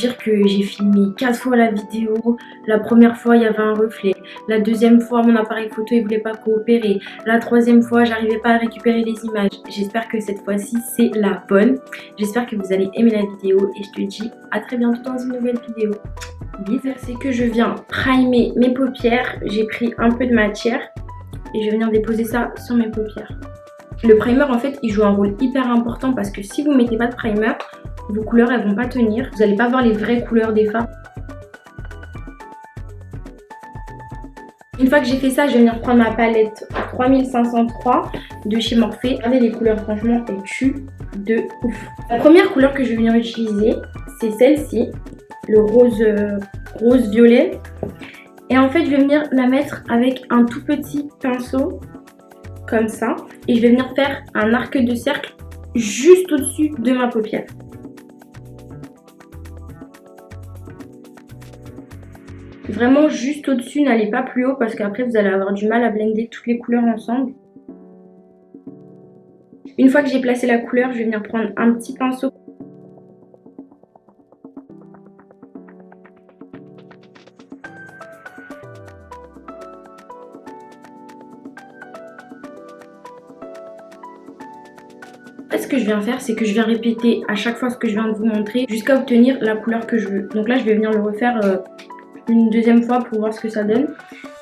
dire que j'ai filmé 4 fois la vidéo. La première fois, il y avait un reflet. La deuxième fois, mon appareil photo il voulait pas coopérer. La troisième fois, j'arrivais pas à récupérer les images. J'espère que cette fois-ci, c'est la bonne. J'espère que vous allez aimer la vidéo et je te dis à très bientôt dans une nouvelle vidéo. Bisous. C'est que je viens primer mes paupières. J'ai pris un peu de matière et je vais venir déposer ça sur mes paupières. Le primer, en fait, il joue un rôle hyper important parce que si vous mettez pas de primer, vos couleurs elles vont pas tenir. Vous n'allez pas voir les vraies couleurs des fards. Une fois que j'ai fait ça, je vais venir prendre ma palette 3503 de chez Morphe. Regardez les couleurs, franchement, elles tuent de ouf. La première couleur que je vais venir utiliser, c'est celle-ci, le rose violet. Et en fait, je vais venir la mettre avec un tout petit pinceau, comme ça. Et je vais venir faire un arc de cercle juste au-dessus de ma paupière. Vraiment juste au-dessus, n'allez pas plus haut parce qu'après vous allez avoir du mal à blender toutes les couleurs ensemble. Une fois que j'ai placé la couleur, je vais venir prendre un petit pinceau. Ce que je viens faire, c'est que je viens répéter à chaque fois ce que je viens de vous montrer jusqu'à obtenir la couleur que je veux. Donc là, je vais venir le refaire une deuxième fois pour voir ce que ça donne.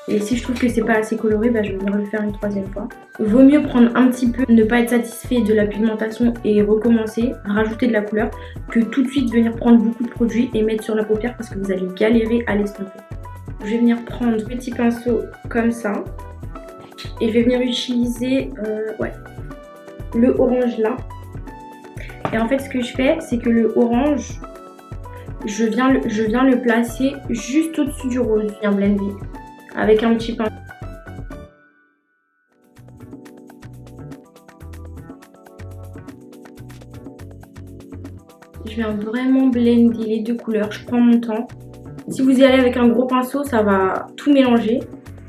Et si je trouve que c'est pas assez coloré, bah, je vais venir le faire une troisième fois. Vaut mieux prendre un petit peu, ne pas être satisfait de la pigmentation et recommencer, rajouter de la couleur, que tout de suite venir prendre beaucoup de produits et mettre sur la paupière parce que vous allez galérer à l'estomper. Je vais venir prendre un petit pinceau comme ça et je vais venir utiliser le orange là. Et en fait, ce que je fais, c'est que le orange, je viens le placer juste au-dessus du rose. Je viens blender avec un petit pinceau. Je viens vraiment blender les deux couleurs. Je prends mon temps. Si vous y allez avec un gros pinceau, ça va tout mélanger.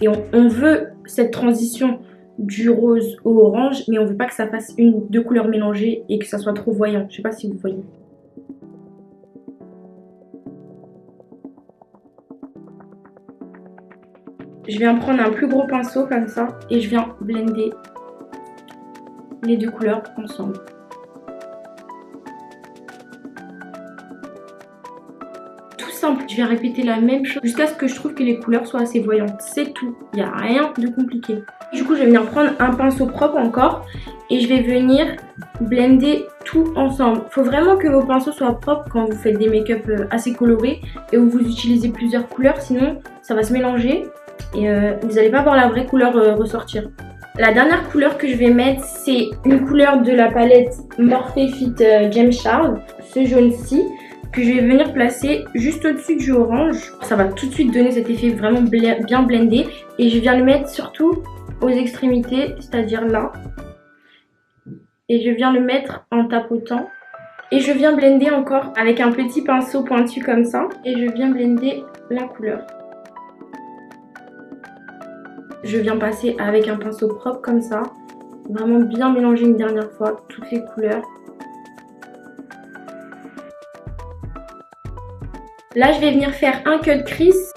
Et on veut cette transition du rose au orange, mais on veut pas que ça fasse deux couleurs mélangées et que ça soit trop voyant. Je sais pas si vous voyez. Je viens prendre un plus gros pinceau comme ça et je viens blender les deux couleurs ensemble. Tout simple, je viens répéter la même chose jusqu'à ce que je trouve que les couleurs soient assez voyantes. C'est tout, il n'y a rien de compliqué. Du coup, je vais venir prendre un pinceau propre encore et je vais venir blender tout ensemble. Il faut vraiment que vos pinceaux soient propres quand vous faites des make-up assez colorés et où vous utilisez plusieurs couleurs, sinon ça va se mélanger et vous n'allez pas voir la vraie couleur ressortir. La dernière couleur que je vais mettre, c'est une couleur de la palette Morphe Fit James Charles, ce jaune-ci, que je vais venir placer juste au-dessus du orange. Ça va tout de suite donner cet effet vraiment bien blendé et je viens le mettre surtout aux extrémités, c'est-à-dire là. Et je viens le mettre en tapotant. Et je viens blender encore avec un petit pinceau pointu comme ça. Et je viens blender la couleur. Je viens passer avec un pinceau propre comme ça. Vraiment bien mélanger une dernière fois toutes les couleurs. Là, je vais venir faire un cut crease.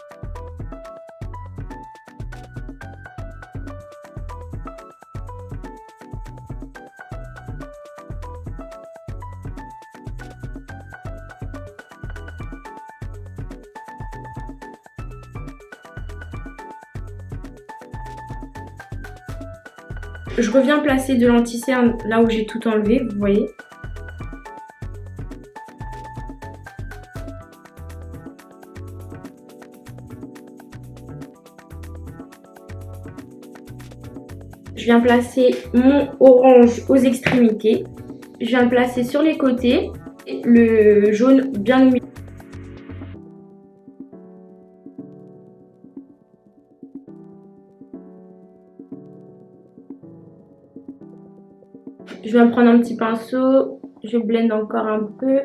Je reviens placer de l'anti-cerne là où j'ai tout enlevé, vous voyez. Je viens placer mon orange aux extrémités. Je viens le placer sur les côtés. Et le jaune bien au milieu. Je viens prendre un petit pinceau. Je blende encore un peu.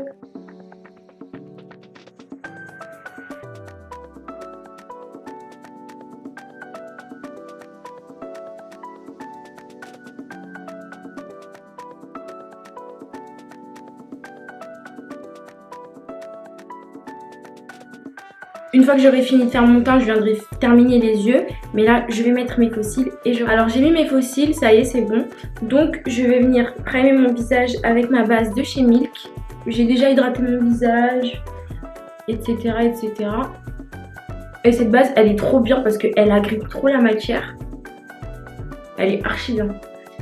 Une fois que j'aurai fini de faire mon teint, je viendrai terminer les yeux. Mais là, je vais mettre mes faux cils. Alors, j'ai mis mes faux cils, ça y est, c'est bon. Donc, je vais venir primer mon visage avec ma base de chez Milk. J'ai déjà hydraté mon visage, etc., etc. Et cette base, elle est trop bien parce qu'elle agrippe trop la matière. Elle est archi bien.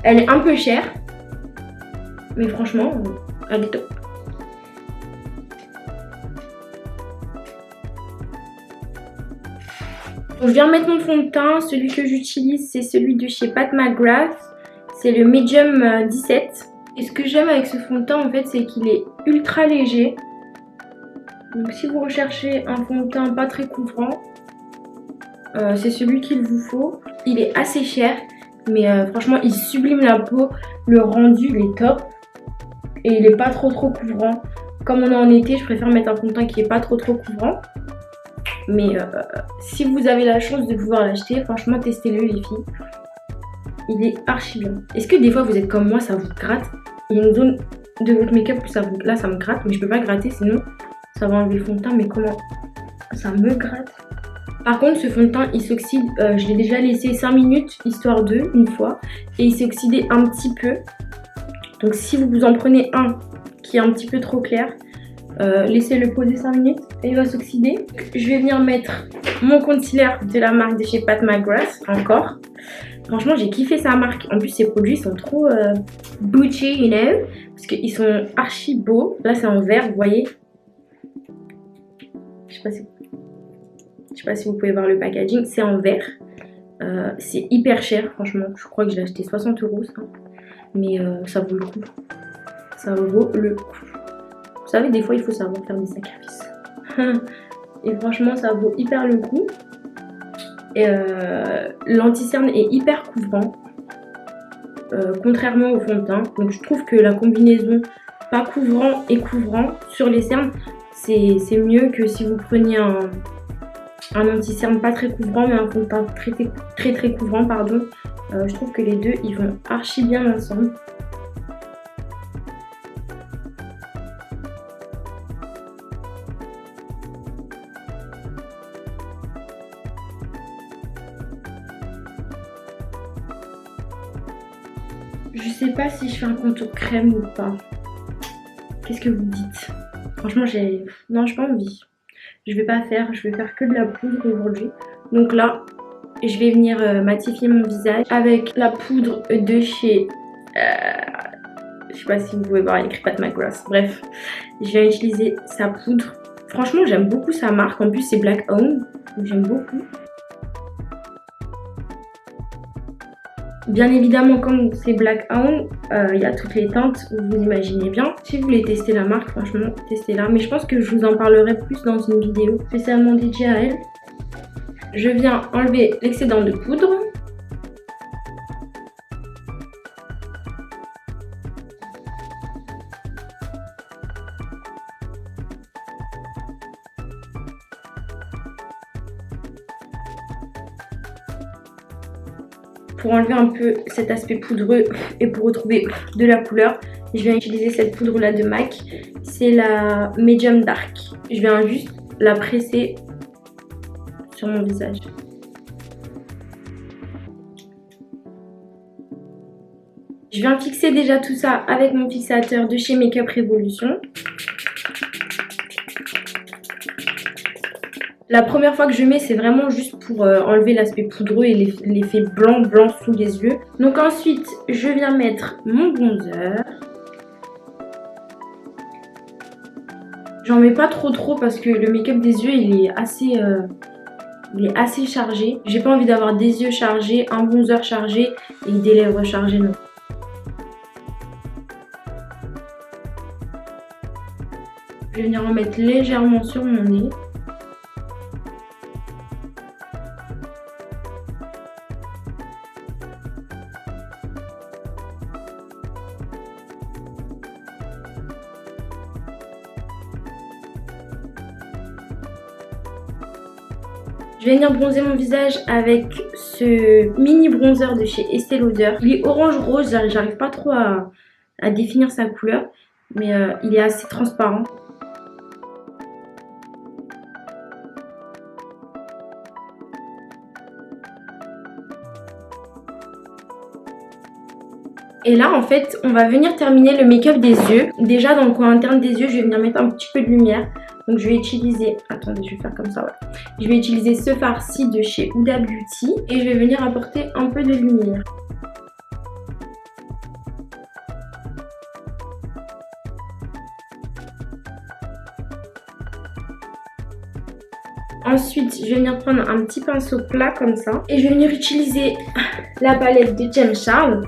Elle est un peu chère. Mais franchement, elle est top. Donc, je viens mettre mon fond de teint. Celui que j'utilise, c'est celui de chez Pat McGrath. C'est le Medium 17. Et ce que j'aime avec ce fond de teint, en fait, c'est qu'il est ultra léger. Donc si vous recherchez un fond de teint pas très couvrant, c'est celui qu'il vous faut. Il est assez cher, mais franchement, il sublime la peau. Le rendu, il est top. Et il est pas trop couvrant. Comme on est en été, je préfère mettre un fond de teint qui est pas trop couvrant. Mais si vous avez la chance de pouvoir l'acheter, franchement, testez-le les filles. Il est archi bien. Est-ce que des fois vous êtes comme moi, ça vous gratte? Il y a une zone de votre make-up où là ça me gratte, mais je peux pas gratter sinon ça va enlever le fond de teint. Mais comment ça me gratte? Par contre, ce fond de teint il s'oxyde. Je l'ai déjà laissé 5 minutes histoire de une fois et il s'est oxydé un petit peu. Donc si vous en prenez un qui est un petit peu trop clair, laissez-le poser 5 minutes et il va s'oxyder. Je vais venir mettre mon concealer de la marque de chez Pat McGrath encore. Franchement, j'ai kiffé sa marque. En plus, ses produits sont trop bougie, you know, parce qu'ils sont archi beaux. Là, c'est en vert, vous voyez. Je sais pas si vous pouvez voir le packaging. C'est en vert. C'est hyper cher, franchement. Je crois que je l'ai acheté 60 €, ça. Mais ça vaut le coup. Ça vaut le coup. Vous savez, des fois, il faut savoir faire des sacrifices. Et franchement, ça vaut hyper le coup. Et l'anti-cerne est hyper couvrant, contrairement au fond de teint. Donc je trouve que la combinaison pas couvrant et couvrant sur les cernes, c'est mieux que si vous preniez un anti-cerne pas très couvrant mais un fond de teint très couvrant, pardon. Je trouve que les deux ils vont archi bien ensemble. Je sais pas si je fais un contour crème ou pas. Qu'est-ce que vous dites? Franchement, non, j'ai pas envie. Je vais pas faire, je vais faire que de la poudre aujourd'hui. Donc là, je vais venir matifier mon visage avec la poudre de chez... je sais pas si vous pouvez voir, il y a écrit Pat McGrath. Bref, je vais utiliser sa poudre. Franchement, j'aime beaucoup sa marque. En plus, c'est Black Owned. J'aime beaucoup. Bien évidemment, comme c'est Black Owned, il y a toutes les teintes, vous imaginez bien. Si vous voulez tester la marque, franchement, testez-la. Mais je pense que je vous en parlerai plus dans une vidéo spécialement dédiée à elle. Je viens enlever l'excédent de poudre. Pour enlever un peu cet aspect poudreux et pour retrouver de la couleur, je viens utiliser cette poudre là de MAC. C'est la Medium Dark. Je viens juste la presser sur mon visage. Je viens fixer déjà tout ça avec mon fixateur de chez Makeup Revolution. La première fois que je mets, c'est vraiment juste pour enlever l'aspect poudreux et l'effet blanc sous les yeux. Donc ensuite, je viens mettre mon bronzer. J'en mets pas trop parce que le make-up des yeux, il est assez chargé. J'ai pas envie d'avoir des yeux chargés, un bronzer chargé et des lèvres chargées, non. Je vais venir en mettre légèrement sur mon nez. Je vais venir bronzer mon visage avec ce mini bronzer de chez Estée Lauder. Il est orange-rose, j'arrive pas trop à définir sa couleur, mais il est assez transparent. Et là en fait on va venir terminer le make-up des yeux. Déjà dans le coin interne des yeux je vais venir mettre un petit peu de lumière. Donc je vais utiliser, attendez je vais faire comme ça ouais. Je vais utiliser ce fard-ci de chez Huda Beauty et je vais venir apporter un peu de lumière. Ensuite, je vais venir prendre un petit pinceau plat comme ça. Et je vais venir utiliser la palette de James Charles.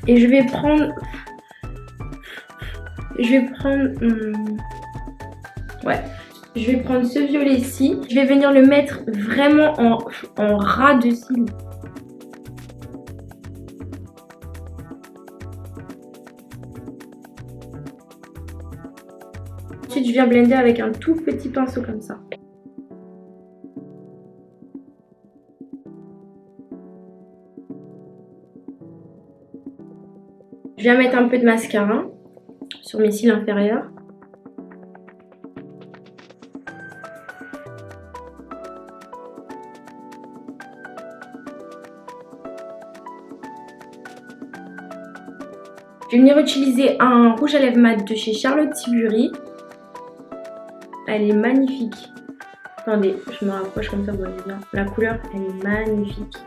Et je vais prendre... ouais. Je vais prendre ce violet-ci. Je vais venir le mettre vraiment en ras de cils. Ensuite, je viens blender avec un tout petit pinceau comme ça. Je viens mettre un peu de mascara sur mes cils inférieurs. Je vais venir utiliser un rouge à lèvres mat de chez Charlotte Tilbury. Elle est magnifique. Attendez, je me rapproche comme ça, vous voyez bien. La couleur, elle est magnifique.